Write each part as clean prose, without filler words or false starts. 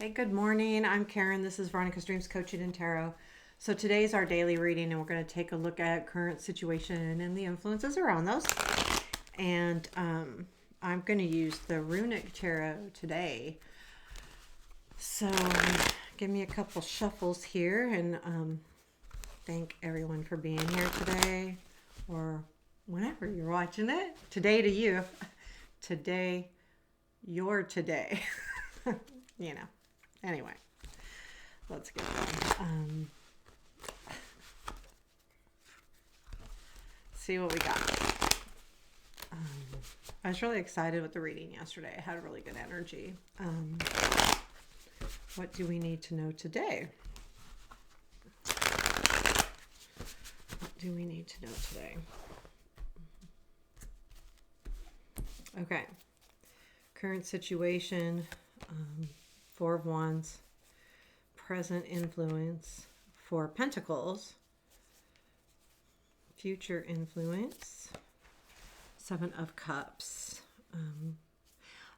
Hey, good morning. I'm Karen. This is Veronica's Dreams Coaching and Tarot. So today's our daily reading, and we're going to take a look at current situation and the influences around those. And I'm going to use the Runic Tarot today. So give me a couple shuffles here, and thank everyone for being here today, or whenever you're watching it. Today to you. Today, your today. you know. Anyway, let's get going. See what we got. I was really excited with the reading yesterday. I had really good energy. What do we need to know today? What do we need to know today? Okay. Current situation. Four of Wands, present influence, Four of Pentacles, future influence, Seven of Cups.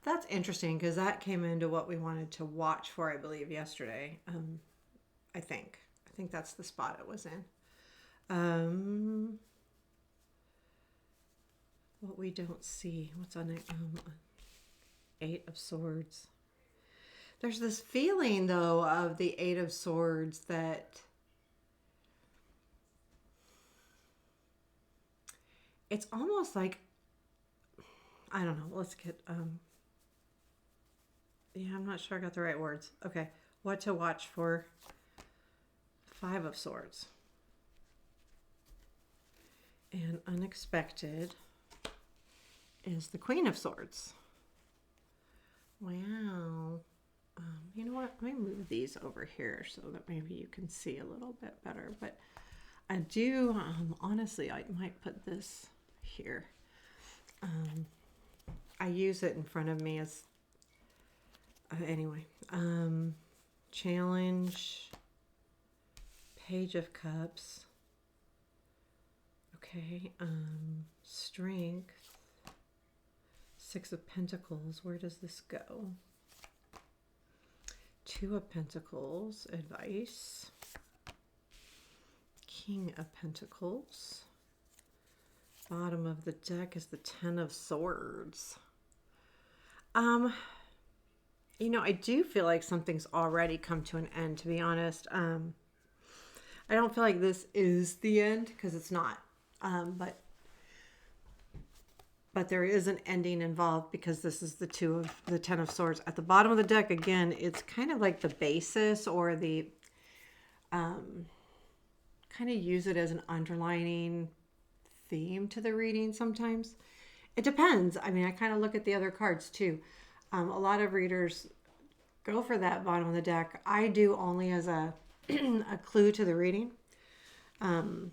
That's interesting because that came into what we wanted to watch for, I believe, yesterday. I think that's the spot it was in. What we don't see. What's on it? Eight of Swords. There's this feeling, though, of the Eight of Swords that it's almost like, I don't know, let's get, I'm not sure I got the right words. Okay, what to watch for? Five of Swords. And unexpected is the Queen of Swords. Wow. You know what? Let me move these over here so that maybe you can see a little bit better. But I do, honestly, I might put this here. I use it in front of me as, anyway. Challenge, Page of Cups. Okay. Strength, Six of Pentacles. Where does this go? Two of Pentacles, advice. King of Pentacles. Bottom of the deck is the Ten of Swords. I do feel like something's already come to an end, to be honest. I don't feel like this is the end because it's not. But there is an ending involved because this is the Ten of Swords. At the bottom of the deck, again, it's kind of like the basis or the, kind of use it as an underlining theme to the reading sometimes. It depends. I mean, I kind of look at the other cards too. A lot of readers go for that bottom of the deck. I do only as a, a clue to the reading. Because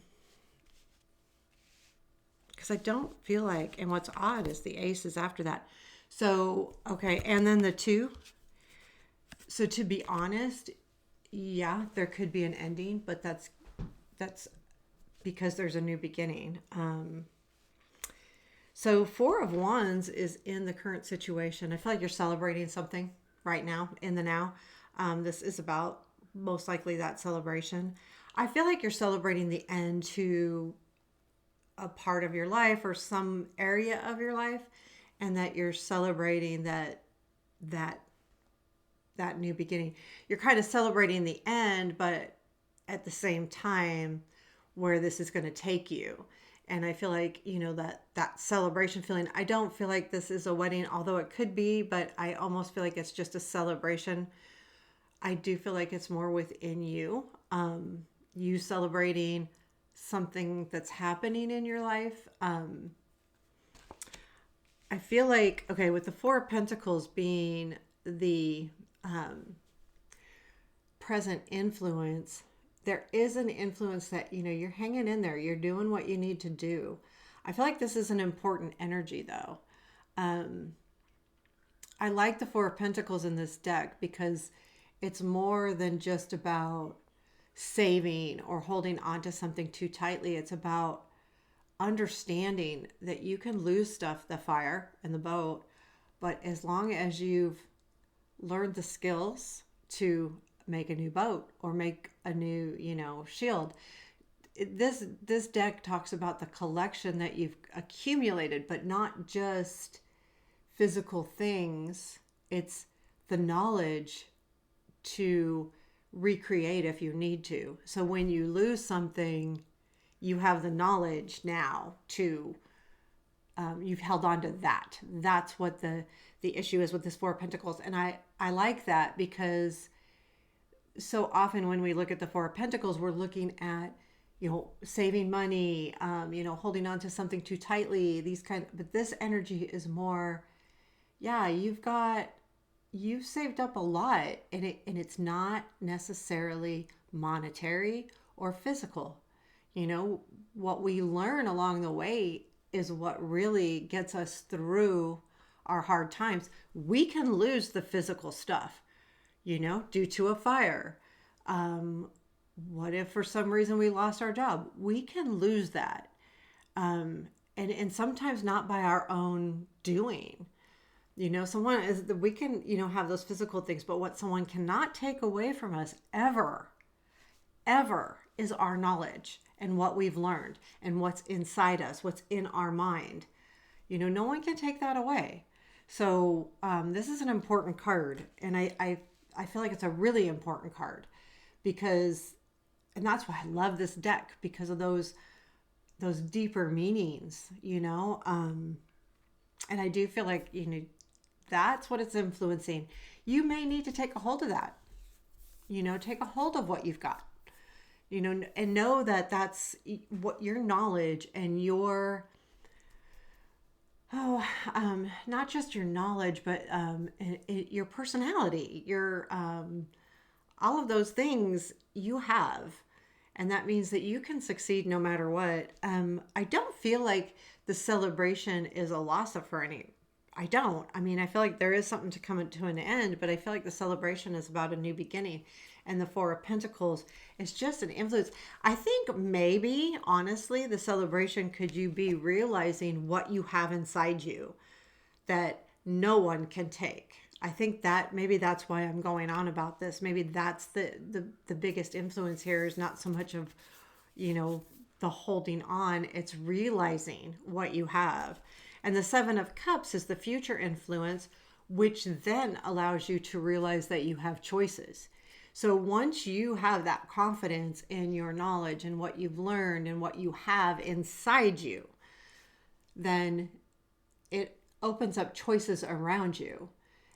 I don't feel like, and what's odd is the Ace is after that. So, okay, and then the Two. So to be honest, yeah, there could be an ending, but that's because there's a new beginning. So Four of Wands is in the current situation. I feel like you're celebrating something right now, in the now. This is about most likely that celebration. I feel like you're celebrating the end to a part of your life or some area of your life, and that you're celebrating that new beginning. You're kind of celebrating the end, but at the same time where this is going to take you. And I feel like, that celebration feeling, I don't feel like this is a wedding, although it could be, but I almost feel like it's just a celebration. I do feel like it's more within you, you celebrating something that's happening in your life. I feel like, okay, with the Four of Pentacles being the present influence, there is an influence that, you're hanging in there. You're doing what you need to do. I feel like this is an important energy, though. I like the Four of Pentacles in this deck because it's more than just about saving or holding on to something too tightly. It's about understanding that you can lose stuff, the fire and the boat, but as long as you've learned the skills to make a new boat or make a new, shield. This deck talks about the collection that you've accumulated, but not just physical things. It's the knowledge to recreate if you need to. So when you lose something, you have the knowledge now to you've held on to that. That's what the issue is with this Four of Pentacles. And I like that because so often when we look at the Four of Pentacles, we're looking at, saving money, holding on to something too tightly, but this energy is more, yeah, you've saved up a lot, and it's not necessarily monetary or physical. What we learn along the way is what really gets us through our hard times. We can lose the physical stuff, due to a fire. What if for some reason we lost our job? We can lose that. And sometimes not by our own doing. Someone is, we can, have those physical things, but what someone cannot take away from us ever, ever is our knowledge and what we've learned and what's inside us, what's in our mind. No one can take that away. So this is an important card, and I feel like it's a really important card because, and that's why I love this deck, because of those deeper meanings, and I do feel like, that's what it's influencing. You may need to take a hold of that, take a hold of what you've got, and know that that's what your knowledge and your, not just your knowledge, but your personality, your, all of those things you have. And that means that you can succeed no matter what. I don't feel like the celebration is a loss of for any. I don't. I mean, I feel like there is something to come to an end, but I feel like the celebration is about a new beginning. And the Four of Pentacles is just an influence. I think maybe, honestly, the celebration could you be realizing what you have inside you that no one can take. I think that maybe that's why I'm going on about this. Maybe that's the biggest influence here is not so much of, the holding on. It's realizing what you have. And the Seven of Cups is the future influence, which then allows you to realize that you have choices. So once you have that confidence in your knowledge and what you've learned and what you have inside you, then it opens up choices around you.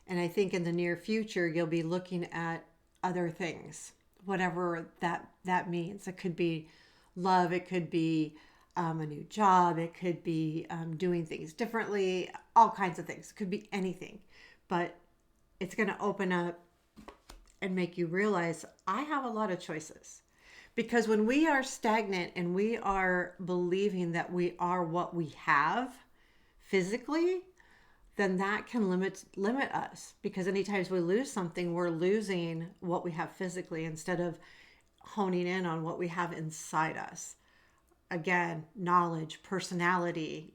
And I think in the near future, you'll be looking at other things, whatever that means. It could be love. It could be a new job. It could be doing things differently, all kinds of things. It could be anything. But it's going to open up and make you realize I have a lot of choices. Because when we are stagnant and we are believing that we are what we have physically, then that can limit us, because anytime we lose something, we're losing what we have physically instead of honing in on what we have inside us. Again, knowledge, personality,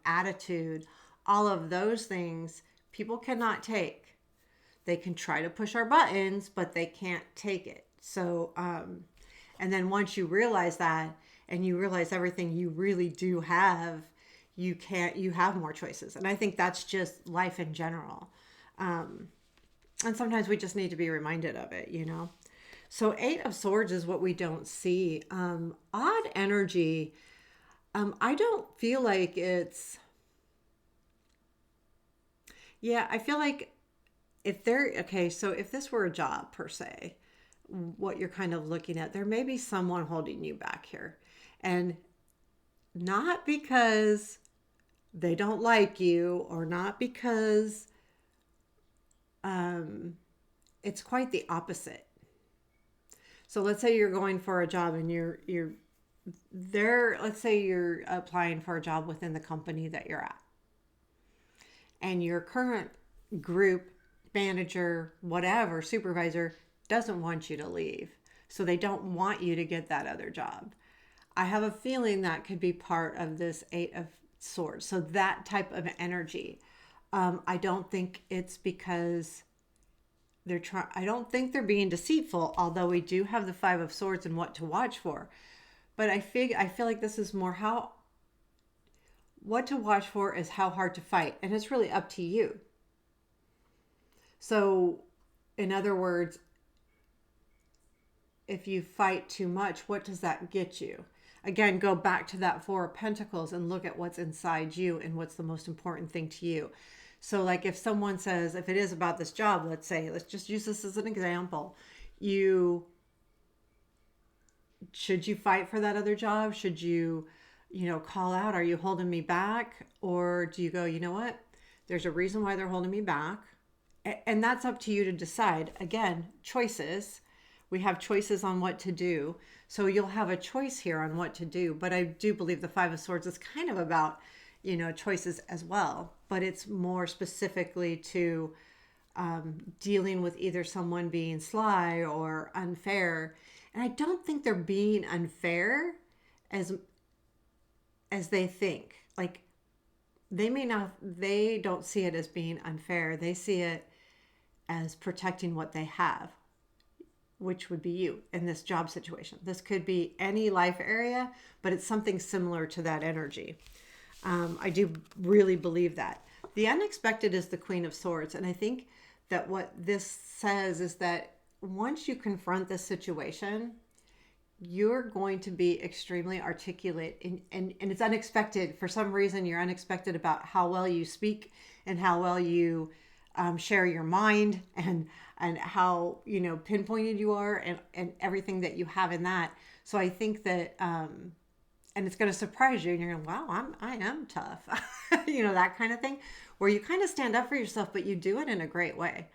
attitude, all of those things people cannot take. They can try to push our buttons, but they can't take it. So, and then once you realize that and you realize everything you really do have, you have more choices. And I think that's just life in general. And sometimes we just need to be reminded of it, So Eight of Swords is what we don't see. Odd energy. I don't feel like it's, I feel like if this were a job per se, what you're kind of looking at, there may be someone holding you back here. And not because they don't like you or not because it's quite the opposite. So let's say you're going for a job and you're there. Let's say you're applying for a job within the company that you're at. And your current group manager, whatever, supervisor doesn't want you to leave. So they don't want you to get that other job. I have a feeling that could be part of this Eight of Swords. So that type of energy. I don't think it's because they're trying, I don't think they're being deceitful, although we do have the Five of Swords and what to watch for. But I feel like this is more how, what to watch for is how hard to fight. And it's really up to you. So, in other words, if you fight too much, what does that get you? Again, go back to that Four of Pentacles and look at what's inside you and what's the most important thing to you. So, like if someone says, if it is about this job, let's say, let's just use this as an example. Should you fight for that other job? Should you, call out, are you holding me back? Or do you go, you know what? There's a reason why they're holding me back. And that's up to you to decide. Again, choices. We have choices on what to do. So you'll have a choice here on what to do. But I do believe the Five of Swords is kind of about, choices as well. But it's more specifically to dealing with either someone being sly or unfair. And I don't think they're being unfair as they think. Like they don't see it as being unfair. They see it as protecting what they have, which would be you in this job situation. This could be any life area, but it's something similar to that energy. I do really believe that. The unexpected is the Queen of Swords. And I think that what this says is that once you confront this situation, you're going to be extremely articulate and it's unexpected. For some reason, you're unexpected about how well you speak and how well you share your mind and how, pinpointed you are and everything that you have in that. So I think that, and it's going to surprise you and you're going, wow, I am tough, that kind of thing, where you kind of stand up for yourself, but you do it in a great way.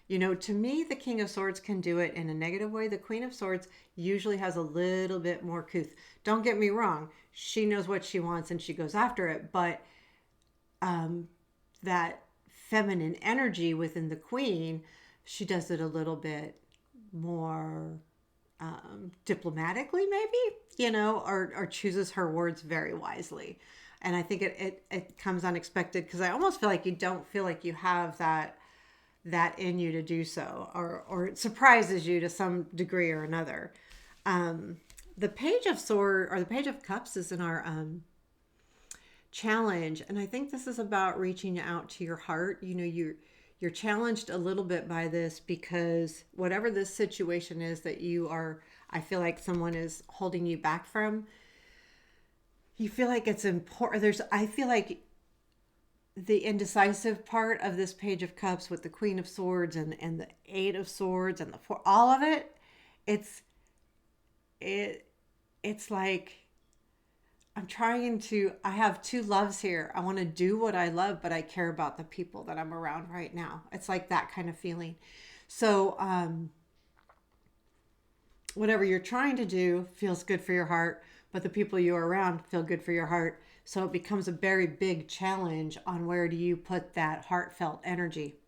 To me, the King of Swords can do it in a negative way. The Queen of Swords usually has a little bit more couth. Don't get me wrong. She knows what she wants and she goes after it. But that feminine energy within the Queen, she does it a little bit more diplomatically, maybe, or chooses her words very wisely. And I think it comes unexpected because I almost feel like you don't feel like you have that in you to do so, or it surprises you to some degree or another. The Page of Sword or the Page of Cups is in our challenge, and I think this is about reaching out to your heart. You're challenged a little bit by this because whatever this situation is that I feel like someone is holding you back from, you feel like it's important. I feel like the indecisive part of this Page of Cups with the Queen of Swords and the Eight of Swords and the Four, all of it, it's like I have two loves here. I want to do what I love, but I care about the people that I'm around right now. It's like that kind of feeling. So whatever you're trying to do feels good for your heart, but the people you're around feel good for your heart. So it becomes a very big challenge on where do you put that heartfelt energy.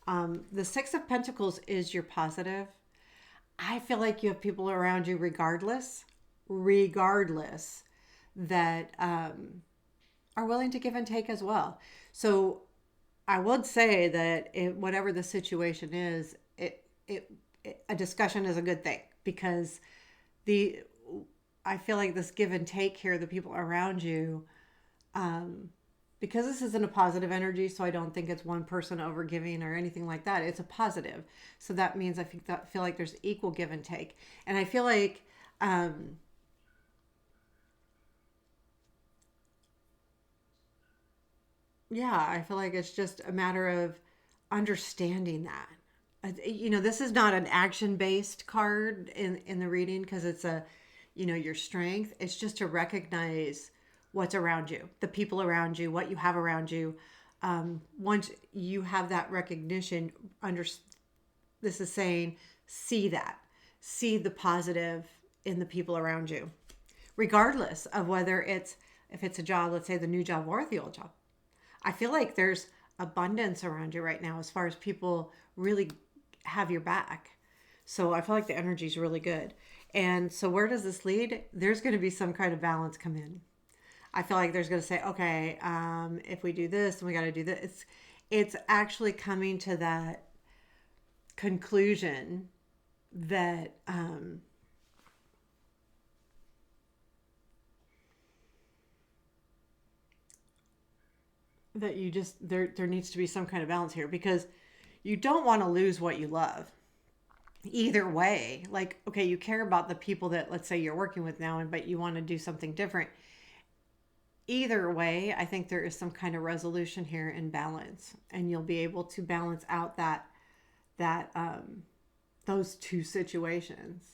The Six of Pentacles is your positive. I feel like you have people around you regardless, that are willing to give and take as well. So I would say that whatever the situation is, a discussion is a good thing because I feel like this give and take here, the people around you, because this isn't a positive energy, so I don't think it's one person over giving or anything like that. It's a positive. So that means I feel like there's equal give and take. And I feel like I feel like it's just a matter of understanding that. This is not an action-based card in the reading because it's your strength. It's just to recognize what's around you, the people around you, what you have around you. Once you have that recognition, this is saying, see the positive in the people around you, regardless of if it's a job, let's say the new job or the old job. I feel like there's abundance around you right now as far as people really have your back. So I feel like the energy is really good. And so where does this lead? There's going to be some kind of balance come in. I feel like there's going to say, okay, if we do this, then we got to do this. It's actually coming to that conclusion that that you just there needs to be some kind of balance here, because you don't want to lose what you love either way. Like, okay, you care about the people that, let's say, you're working with now, and but you want to do something different. Either way, I think there is some kind of resolution here in balance, and you'll be able to balance out that those two situations.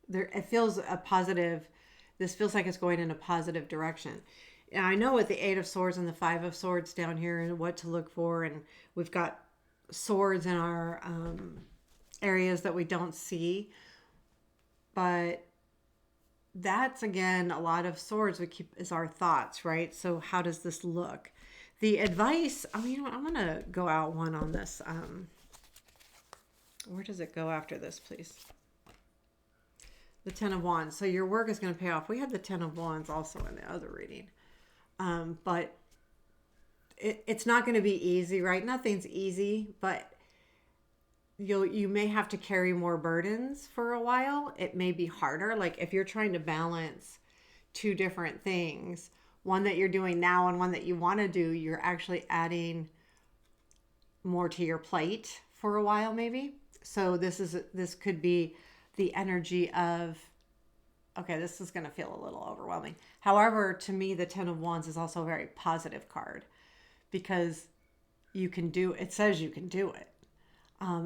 There, it feels a positive. This feels like it's going in a positive direction. And I know with the Eight of Swords and the Five of Swords down here, and what to look for, and we've got swords in our areas that we don't see, but that's, again, a lot of swords we keep is our thoughts, right? So how does this look? The advice, oh, you know what, I'm gonna go out one on this. Where does it go after this, please? The Ten of Wands. So your work is going to pay off. We had the Ten of Wands also in the other reading, but it's not going to be easy, right? Nothing's easy, but you may have to carry more burdens for a while. It may be harder. Like if you're trying to balance two different things, one that you're doing now and one that you want to do, you're actually adding more to your plate for a while, maybe. So this could be the energy of, okay, this is going to feel a little overwhelming. However, to me, the Ten of Wands is also a very positive card, because you can do, it says you can do it.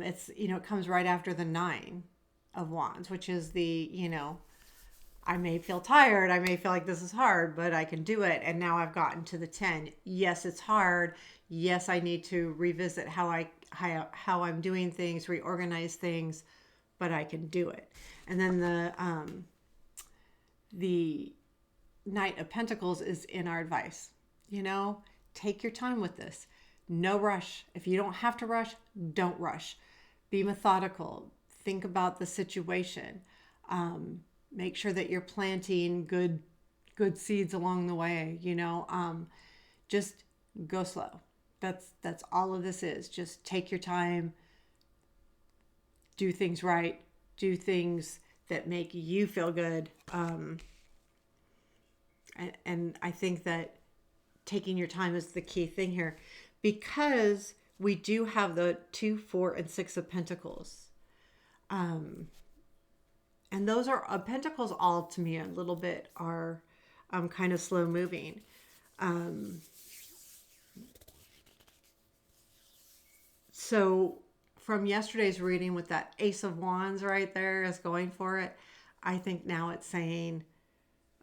It's, it comes right after the Nine of Wands, which is the, I may feel tired. I may feel like this is hard, but I can do it. And now I've gotten to the 10. Yes, it's hard. Yes, I need to revisit how I'm doing things, reorganize things, but I can do it. And then the Knight of Pentacles is in our advice. Take your time with this. No rush. If you don't have to rush, don't rush. Be methodical. Think about the situation. Make sure that you're planting good seeds along the way. Just go slow. That's all of this is. Just take your time. Do things right. Do things that make you feel good. And I think that taking your time is the key thing here, because we do have the 2, 4, and 6 of Pentacles. And those are Pentacles, all to me a little bit are kind of slow moving. So from yesterday's reading with that Ace of Wands right there is going for it, I think now it's saying,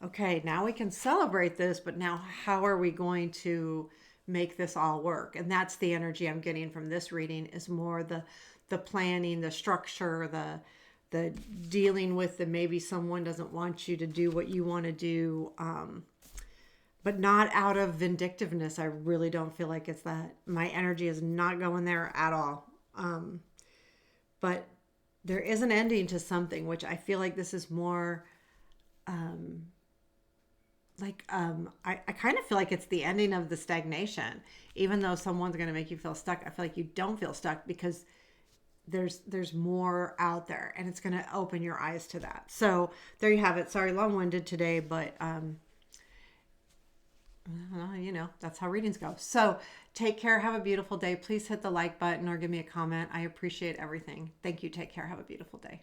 okay, now we can celebrate this, but now how are we going to make this all work? And that's the energy I'm getting from this reading, is more the planning, the structure, the dealing with the, maybe someone doesn't want you to do what you want to do, but not out of vindictiveness. I really don't feel like it's that. My energy is not going there at all. But there is an ending to something, which I feel like this is more I kind of feel like it's the ending of the stagnation. Even though someone's going to make you feel stuck, I feel like you don't feel stuck, because there's more out there, and it's going to open your eyes to that. So there you have it. Sorry, long-winded today, but that's how readings go. So take care. Have a beautiful day. Please hit the like button or give me a comment. I appreciate everything. Thank you. Take care. Have a beautiful day.